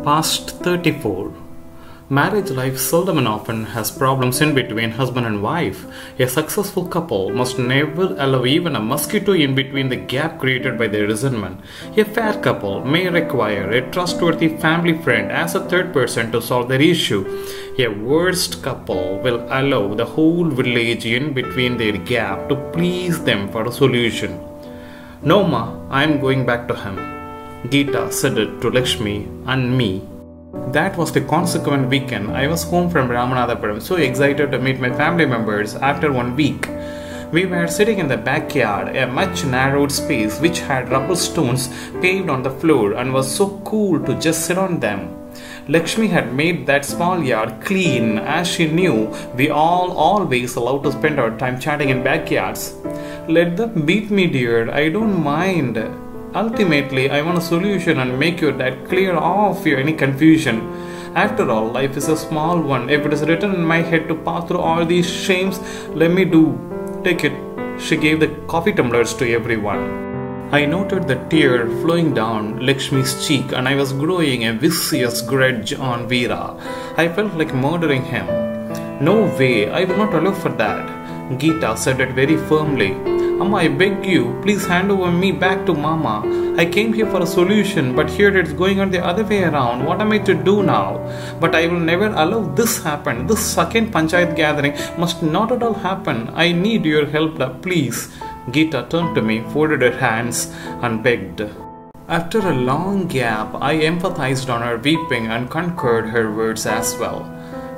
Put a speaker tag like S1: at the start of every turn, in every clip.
S1: Past 34. Marriage life seldom and often has problems in between husband and wife. A successful couple must never allow even a mosquito in between the gap created by their resentment. A fair couple may require a trustworthy family friend as a third person to solve their issue. A worst couple will allow the whole village in between their gap to please them for a solution. No ma, I am going back to him. Geeta said it to Lakshmi and me. That was the consequent weekend. I was home from Ramanathapuram, so excited to meet my family members after 1 week. We were sitting in the backyard, a much narrowed space which had rubble stones paved on the floor and was so cool to just sit on them. Lakshmi had made that small yard clean as she knew we all always loved to spend our time chatting in backyards. Let them beat me, dear, I don't mind. Ultimately, I want a solution and make your dad clear off your any confusion. After all, life is a small one. If it is written in my head to pass through all these shames, let me do. Take it. She gave the coffee tumblers to everyone. I noted the tear flowing down Lakshmi's cheek and I was growing a vicious grudge on Veera. I felt like murdering him. No way, I will not allow for that. Geeta said it very firmly. Amma, I beg you, please hand over me back to Mama. I came here for a solution, but here it's going on the other way around. What am I to do now? But I will never allow this happen. This second Panchayat gathering must not at all happen. I need your help, please. Geeta turned to me, folded her hands and begged. After a long gap, I empathized on her weeping and concurred her words as well.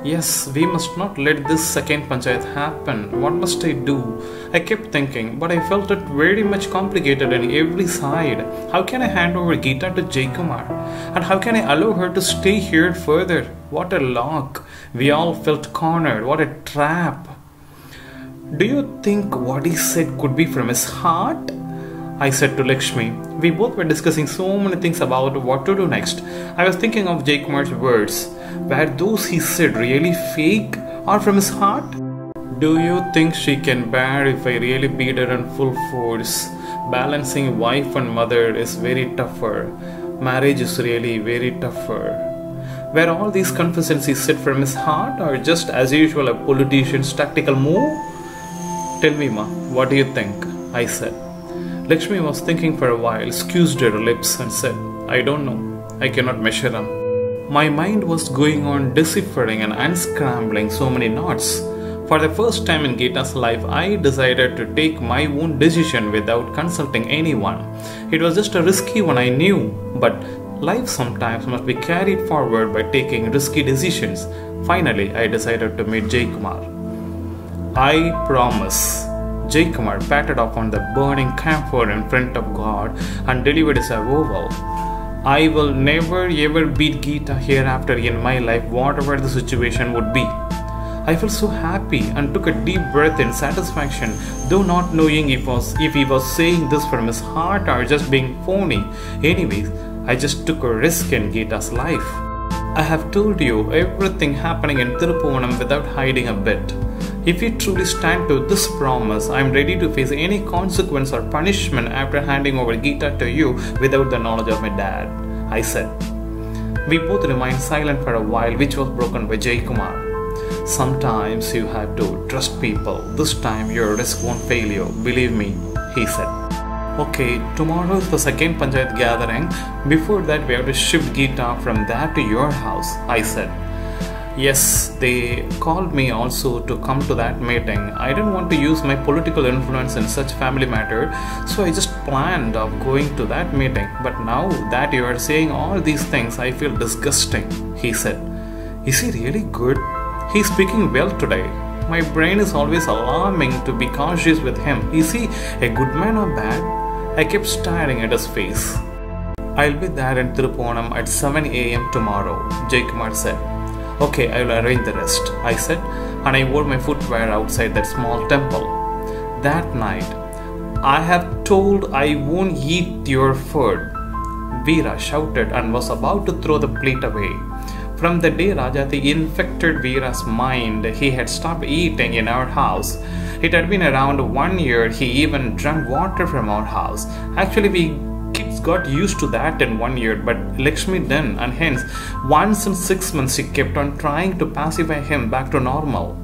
S1: Yes, we must not let this second Panchayat happen. What must I do? I kept thinking, but I felt it very much complicated on every side. How can I hand over Geeta to Jaykumar? And how can I allow her to stay here further? What a lock. We all felt cornered. What a trap. Do you think what he said could be from his heart? I said to Lakshmi. We both were discussing so many things about what to do next. I was thinking of Jaykumar's words. Were those he said really fake or from his heart? Do you think she can bear if I really beat her in full force? Balancing wife and mother is very tougher. Marriage is really very tougher. Were all these confidences said from his heart or just as usual a politician's tactical move? Tell me ma, what do you think? I said. Lakshmi was thinking for a while, squeezed her lips and said, I don't know. I cannot measure them. My mind was going on deciphering and unscrambling so many knots. For the first time in Geeta's life, I decided to take my own decision without consulting anyone. It was just a risky one, I knew, but life sometimes must be carried forward by taking risky decisions. Finally, I decided to meet Jaykumar. I promise. Jaykumar patted off on the burning camphor in front of God and delivered his avowal. I will never ever beat Geeta hereafter in my life, whatever the situation would be. I felt so happy and took a deep breath in satisfaction, though not knowing if he was saying this from his heart or just being phony. Anyways, I just took a risk in Geeta's life. I have told you everything happening in Tiruppuvanam without hiding a bit. If you truly stand to this promise, I am ready to face any consequence or punishment after handing over Geeta to you without the knowledge of my dad, I said. We both remained silent for a while, which was broken by Jaykumar. Sometimes you have to trust people. This time your risk won't fail you, believe me, he said. Okay, tomorrow is the second Panchayat gathering. Before that, we have to shift Geeta from there to your house, I said. Yes, they called me also to come to that meeting. I didn't want to use my political influence in such family matter, so I just planned of going to that meeting. But now that you are saying all these things, I feel disgusting, he said. Is he really good? He's speaking well today. My brain is always alarming to be cautious with him. Is he a good man or bad? I kept staring at his face. I'll be there in Tiruppuvanam at 7 a.m. tomorrow, Jaykumar said. Okay, I will arrange the rest, I said, and I wore my footwear outside that small temple. That night, I have told I won't eat your food, Veera shouted and was about to throw the plate away. From the day Rajati infected Veera's mind, he had stopped eating in our house. It had been around 1 year he even drank water from our house. Actually, we Kids got used to that in 1 year, but Lakshmi didn't, and hence, once in 6 months, she kept on trying to pacify him back to normal.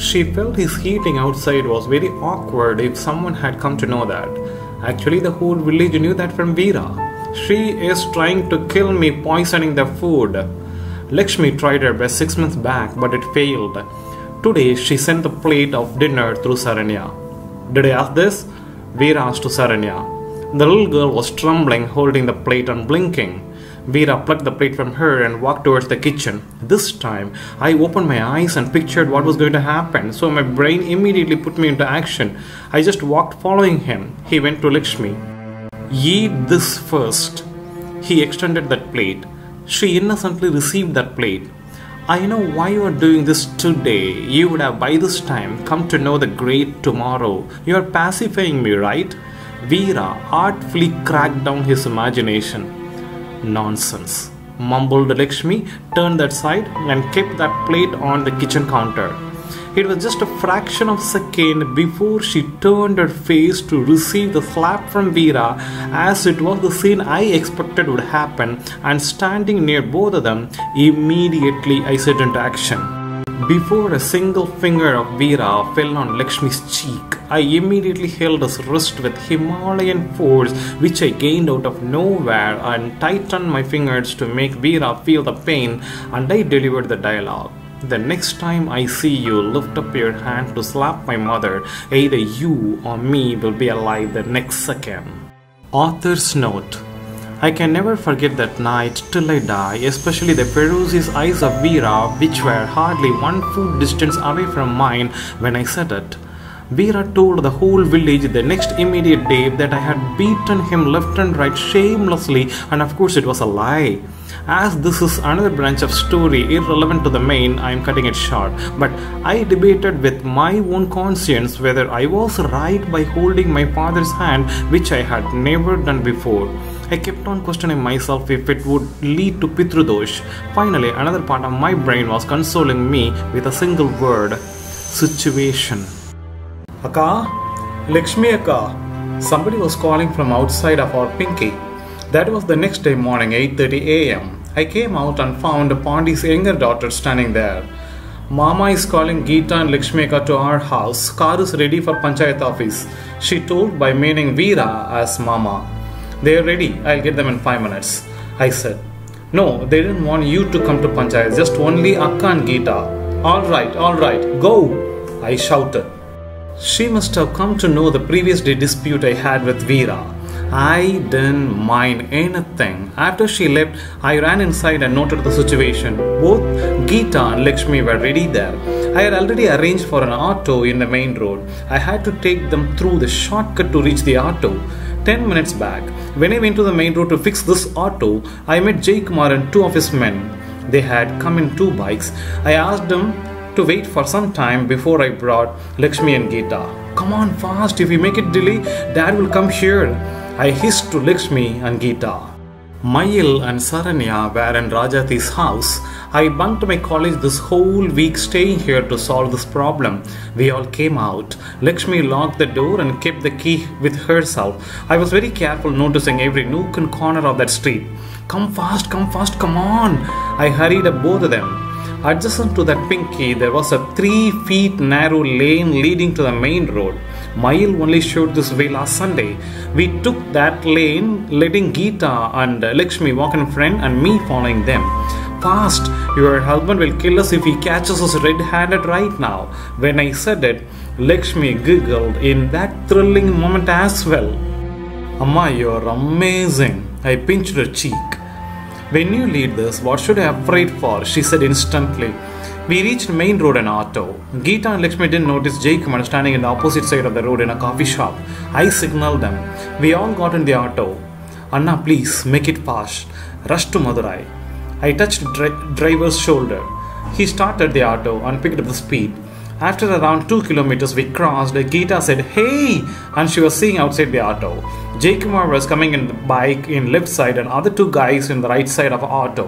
S1: She felt his eating outside was very awkward if someone had come to know that. Actually, the whole village knew that from Veera. She is trying to kill me, poisoning the food. Lakshmi tried her best 6 months back, but it failed. Today, she sent the plate of dinner through Saranya. Did I ask this? Veera asked to Saranya. The little girl was trembling, holding the plate and blinking. Veera plucked the plate from her and walked towards the kitchen. This time, I opened my eyes and pictured what was going to happen, so my brain immediately put me into action. I just walked following him. He went to Lakshmi. Eat this first. He extended that plate. She innocently received that plate. I know why you are doing this today. You would have by this time come to know the great tomorrow. You are pacifying me, right? Veera artfully cracked down his imagination. Nonsense, mumbled Lakshmi, turned that side and kept that plate on the kitchen counter. It was just a fraction of a second before she turned her face to receive the slap from Veera, as it was the scene I expected would happen, and standing near both of them, immediately I set into action. Before a single finger of Veera fell on Lakshmi's cheek, I immediately held his wrist with Himalayan force, which I gained out of nowhere, and tightened my fingers to make Veera feel the pain, and I delivered the dialogue. The next time I see you lift up your hand to slap my mother, either you or me will be alive the next second. Author's note. I can never forget that night till I die, especially the ferocious eyes of Veera, which were hardly 1 foot distance away from mine when I said it. Veera told the whole village the next immediate day that I had beaten him left and right shamelessly, and of course it was a lie. As this is another branch of story irrelevant to the main, I am cutting it short. But I debated with my own conscience whether I was right by holding my father's hand, which I had never done before. I kept on questioning myself if it would lead to Pitrudosh. Finally, another part of my brain was consoling me with a single word: situation. Akka? Lakshmi Akka? Somebody was calling from outside of our Pinky. That was the next day morning, 8:30 a.m. I came out and found Pondi's younger daughter standing there. Mama is calling Geeta and Lakshmi Akka to our house. Car is ready for Panchayat office. She told by meaning Veera as Mama. They are ready. I'll get them in 5 minutes. I said. No, they didn't want you to come to Panchayat. Just only Akka and Geeta. All right. Go! I shouted. She must have come to know the previous day dispute I had with Veera. I didn't mind anything. After she left, I ran inside and noted the situation. Both Geeta and Lakshmi were ready there. I had already arranged for an auto in the main road. I had to take them through the shortcut to reach the auto. 10 minutes back, when I went to the main road to fix this auto, I met Jay Kumar and 2 of his men. They had come in 2 bikes. I asked them to wait for some time before I brought Lakshmi and Geeta. Come on fast, if we make it delay, Dad will come here. I hissed to Lakshmi and Geeta. Mayil and Saranya were in Rajati's house. I bunked my college this whole week staying here to solve this problem. We all came out. Lakshmi locked the door and kept the key with herself. I was very careful, noticing every nook and corner of that street. Come fast, come on. I hurried up both of them. Adjacent to that Pinky, there was a 3 feet narrow lane leading to the main road. Mayil only showed this way last Sunday. We took that lane, letting Geeta and Lakshmi walk in front and me following them. Fast, your husband will kill us if he catches us red-handed right now. When I said it, Lakshmi giggled in that thrilling moment as well. Amma, you're amazing. I pinched her cheek. When you lead this, what should I have prayed for? She said instantly. We reached main road in auto. Geeta and Lakshmi didn't notice Jay Kumar standing in the opposite side of the road in a coffee shop. I signaled them. We all got in the auto. Anna, please, make it fast. Rush to Madurai. I touched driver's shoulder. He started the auto and picked up the speed. After around 2 kilometers we crossed, Geeta said, "Hey!" and she was seeing outside the auto. Jay Kumar was coming in the bike in left side and other 2 guys in the right side of the auto.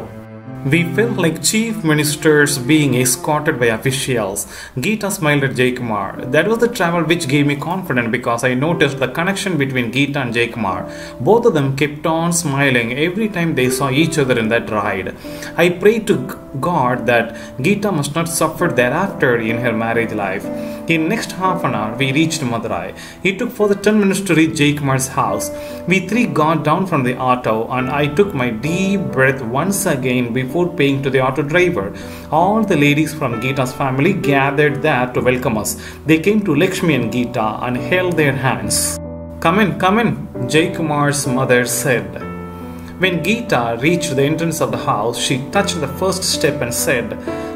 S1: We felt like chief ministers being escorted by officials. Geeta smiled at Jaykumar. That was the travel which gave me confidence because I noticed the connection between Geeta and Jaykumar. Both of them kept on smiling every time they saw each other in that ride. I prayed to God that Geeta must not suffer thereafter in her marriage life. In next half an hour, we reached Madurai. It took further 10 minutes to reach Jaykumar's house. We three got down from the auto and I took my deep breath once again before paying to the auto driver. All the ladies from Geeta's family gathered there to welcome us. They came to Lakshmi and Geeta and held their hands. Come in, Jaykumar's mother said. When Geeta reached the entrance of the house, she touched the first step and said,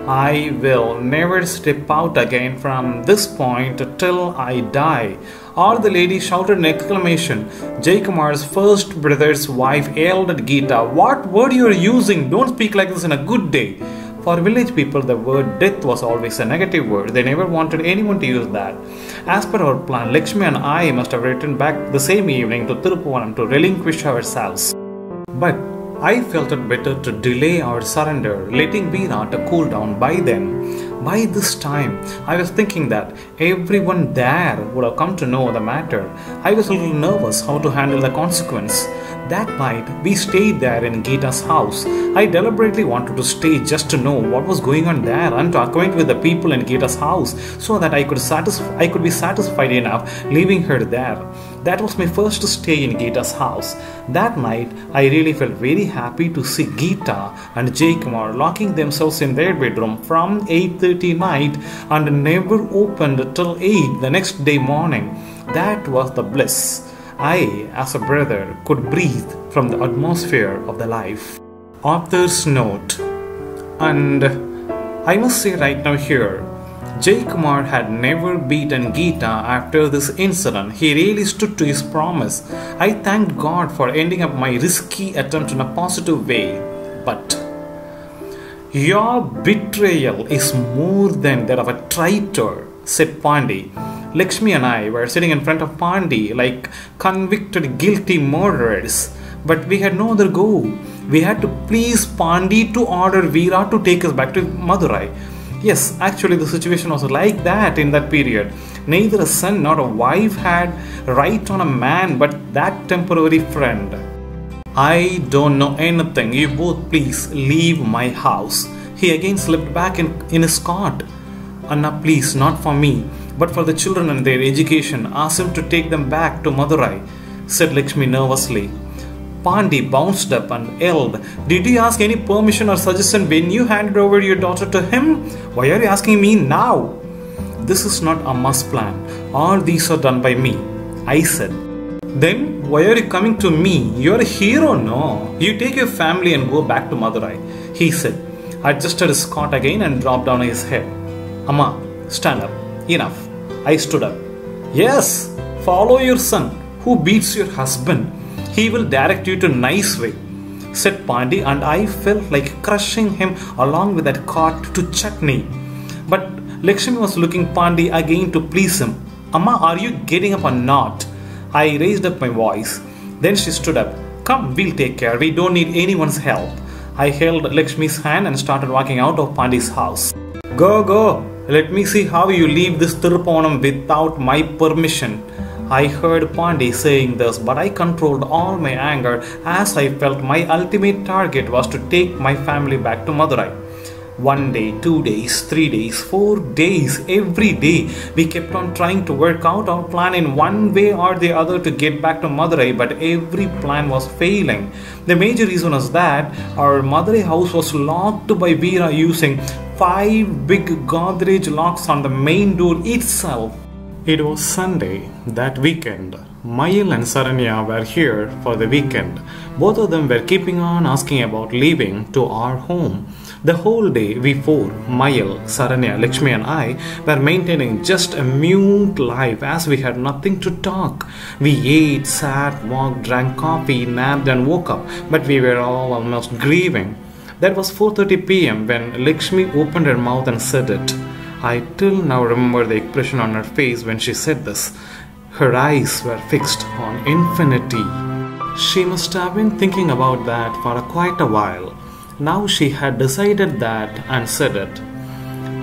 S1: I will never step out again from this point till I die. All the ladies shouted an exclamation. Jaykumar's first brother's wife yelled at Geeta, What word you are using? Don't speak like this in a good day. For village people, the word death was always a negative word. They never wanted anyone to use that. As per our plan, Lakshmi and I must have returned back the same evening to Tiruppuvanam to relinquish ourselves. But I felt it better to delay our surrender, letting Veera to cool down by then. By this time, I was thinking that everyone there would have come to know the matter. I was a little nervous how to handle the consequence. That night, we stayed there in Geeta's house. I deliberately wanted to stay just to know what was going on there and to acquaint with the people in Geeta's house so that I could be satisfied enough leaving her there. That was my first stay in Geeta's house. That night, I really felt very happy to see Geeta and Jaykumar locking themselves in their bedroom from 8:30 night and never opened till 8 the next day morning. That was the bliss. I, as a brother, could breathe from the atmosphere of the life. Author's note. And I must say right now here, Jaykumar had never beaten Geeta after this incident. He really stood to his promise. I thanked God for ending up my risky attempt in a positive way. But your betrayal is more than that of a traitor, said Pandey. Lakshmi and I were sitting in front of Pandey like convicted guilty murderers. But we had no other go. We had to please Pandey to order Veera to take us back to Madurai. Yes, actually the situation was like that in that period. Neither a son nor a wife had right on a man but that temporary friend. I don't know anything. You both please leave my house. He again slipped back in his cot. Anna, please, not for me, but for the children and their education. Ask him to take them back to Madurai, said Lakshmi nervously. Pandey bounced up and yelled, Did you ask any permission or suggestion when you handed over your daughter to him? Why are you asking me now? This is not Amma's plan. All these are done by me, I said. Then why are you coming to me? You're a hero, no? You take your family and go back to Madurai, he said, adjusted his cot again and dropped down his head. Amma, stand up. Enough. I stood up. Yes, follow your son who beats your husband. He will direct you to nice way, said Pandey, and I felt like crushing him along with that cart to chutney. But Lakshmi was looking Pandey again to please him. Amma, are you getting up or not? I raised up my voice. Then she stood up. Come, we'll take care. We don't need anyone's help. I held Lakshmi's hand and started walking out of Pandey's house. Go. Let me see how you leave this Tiruppuvanam without my permission. I heard Pandey saying this, but I controlled all my anger as I felt my ultimate target was to take my family back to Madurai. 1 day, 2 days, 3 days, 4 days, every day we kept on trying to work out our plan in one way or the other to get back to Madurai, but every plan was failing. The major reason was that our Madurai house was locked by Veera using 5 big Godrej locks on the main door itself. It was Sunday that weekend. Mayil and Saranya were here for the weekend. Both of them were keeping on asking about leaving to our home. The whole day we four, Mayil, Saranya, Lakshmi and I, were maintaining just a mute life as we had nothing to talk. We ate, sat, walked, drank coffee, napped and woke up, but we were all almost grieving. That was 4:30 p.m. when Lakshmi opened her mouth and said it. I till now remember the expression on her face when she said this. Her eyes were fixed on infinity. She must have been thinking about that for quite a while. Now she had decided that and said it.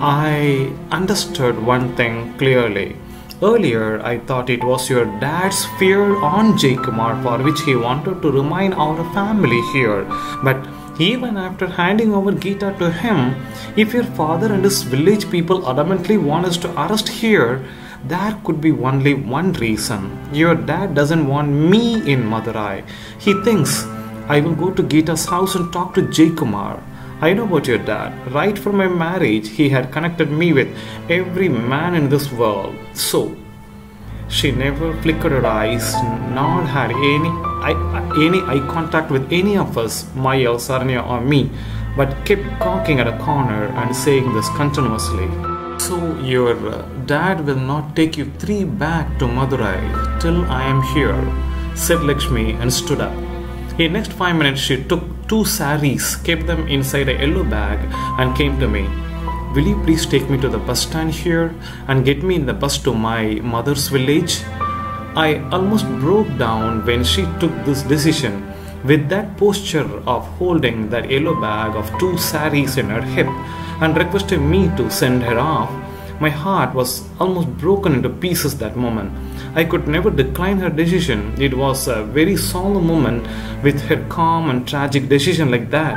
S1: I understood one thing clearly. Earlier, I thought it was your dad's fear on Jaykumar for which he wanted to remain our family here. But even after handing over Geeta to him, if your father and his village people adamantly want us to arrest here, there could be only one reason. Your dad doesn't want me in Madurai. He thinks I will go to Geeta's house and talk to Jaykumar. I know about your dad. Right from my marriage, he had connected me with every man in this world. So, she never flickered her eyes, nor had any eye contact with any of us, Mayal, Saranya or me, but kept cocking at a corner and saying this continuously. So, your dad will not take you three back to Madurai till I am here, said Lakshmi and stood up. In next 5 minutes, she took 2 saris, kept them inside a yellow bag and came to me. Will you please take me to the bus stand here and get me in the bus to my mother's village? I almost broke down when she took this decision. With that posture of holding that yellow bag of 2 saris in her hip and requested me to send her off, my heart was almost broken into pieces that moment. I could never decline her decision. It was a very solemn moment with her calm and tragic decision like that.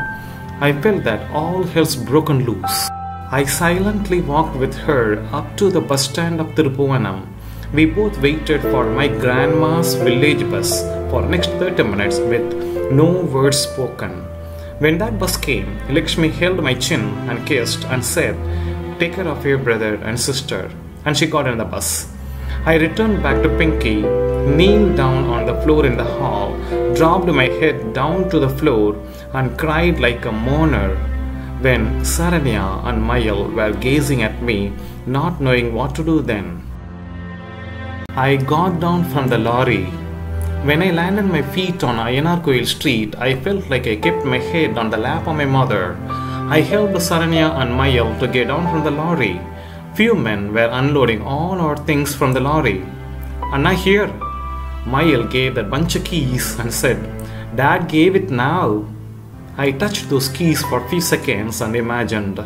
S1: I felt that all hell's broken loose. I silently walked with her up to the bus stand of Tiruppuvanam. We both waited for my grandma's village bus for next 30 minutes with no words spoken. When that bus came, Lakshmi held my chin and kissed and said, "Take care of your brother and sister," and she got in the bus. I returned back to Pinky, kneeled down on the floor in the hall, dropped my head down to the floor and cried like a mourner when Saranya and Mayal were gazing at me, not knowing what to do then. I got down from the lorry. When I landed my feet on Ayanar Koil Street, I felt like I kept my head on the lap of my mother. I helped Saranya and Mayal to get down from the lorry. Few men were unloading all our things from the lorry. "Anna here." Mayal gave that bunch of keys and said, "Dad gave it now." I touched those keys for a few seconds and imagined,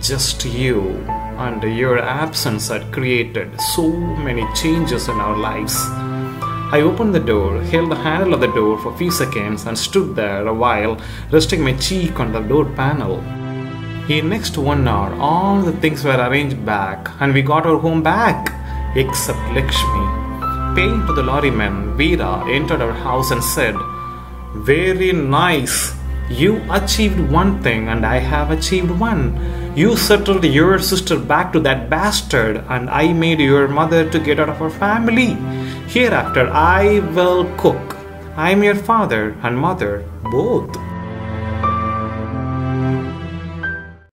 S1: just you and your absence had created so many changes in our lives. I opened the door, held the handle of the door for a few seconds and stood there a while, resting my cheek on the door panel. In next 1 hour, all the things were arranged back and we got our home back, except Lakshmi. Paying to the lorryman, Veera entered our house and said, "Very nice. You achieved one thing and I have achieved one. You settled your sister back to that bastard and I made your mother to get out of her family. Hereafter I will cook. I am your father and mother, both."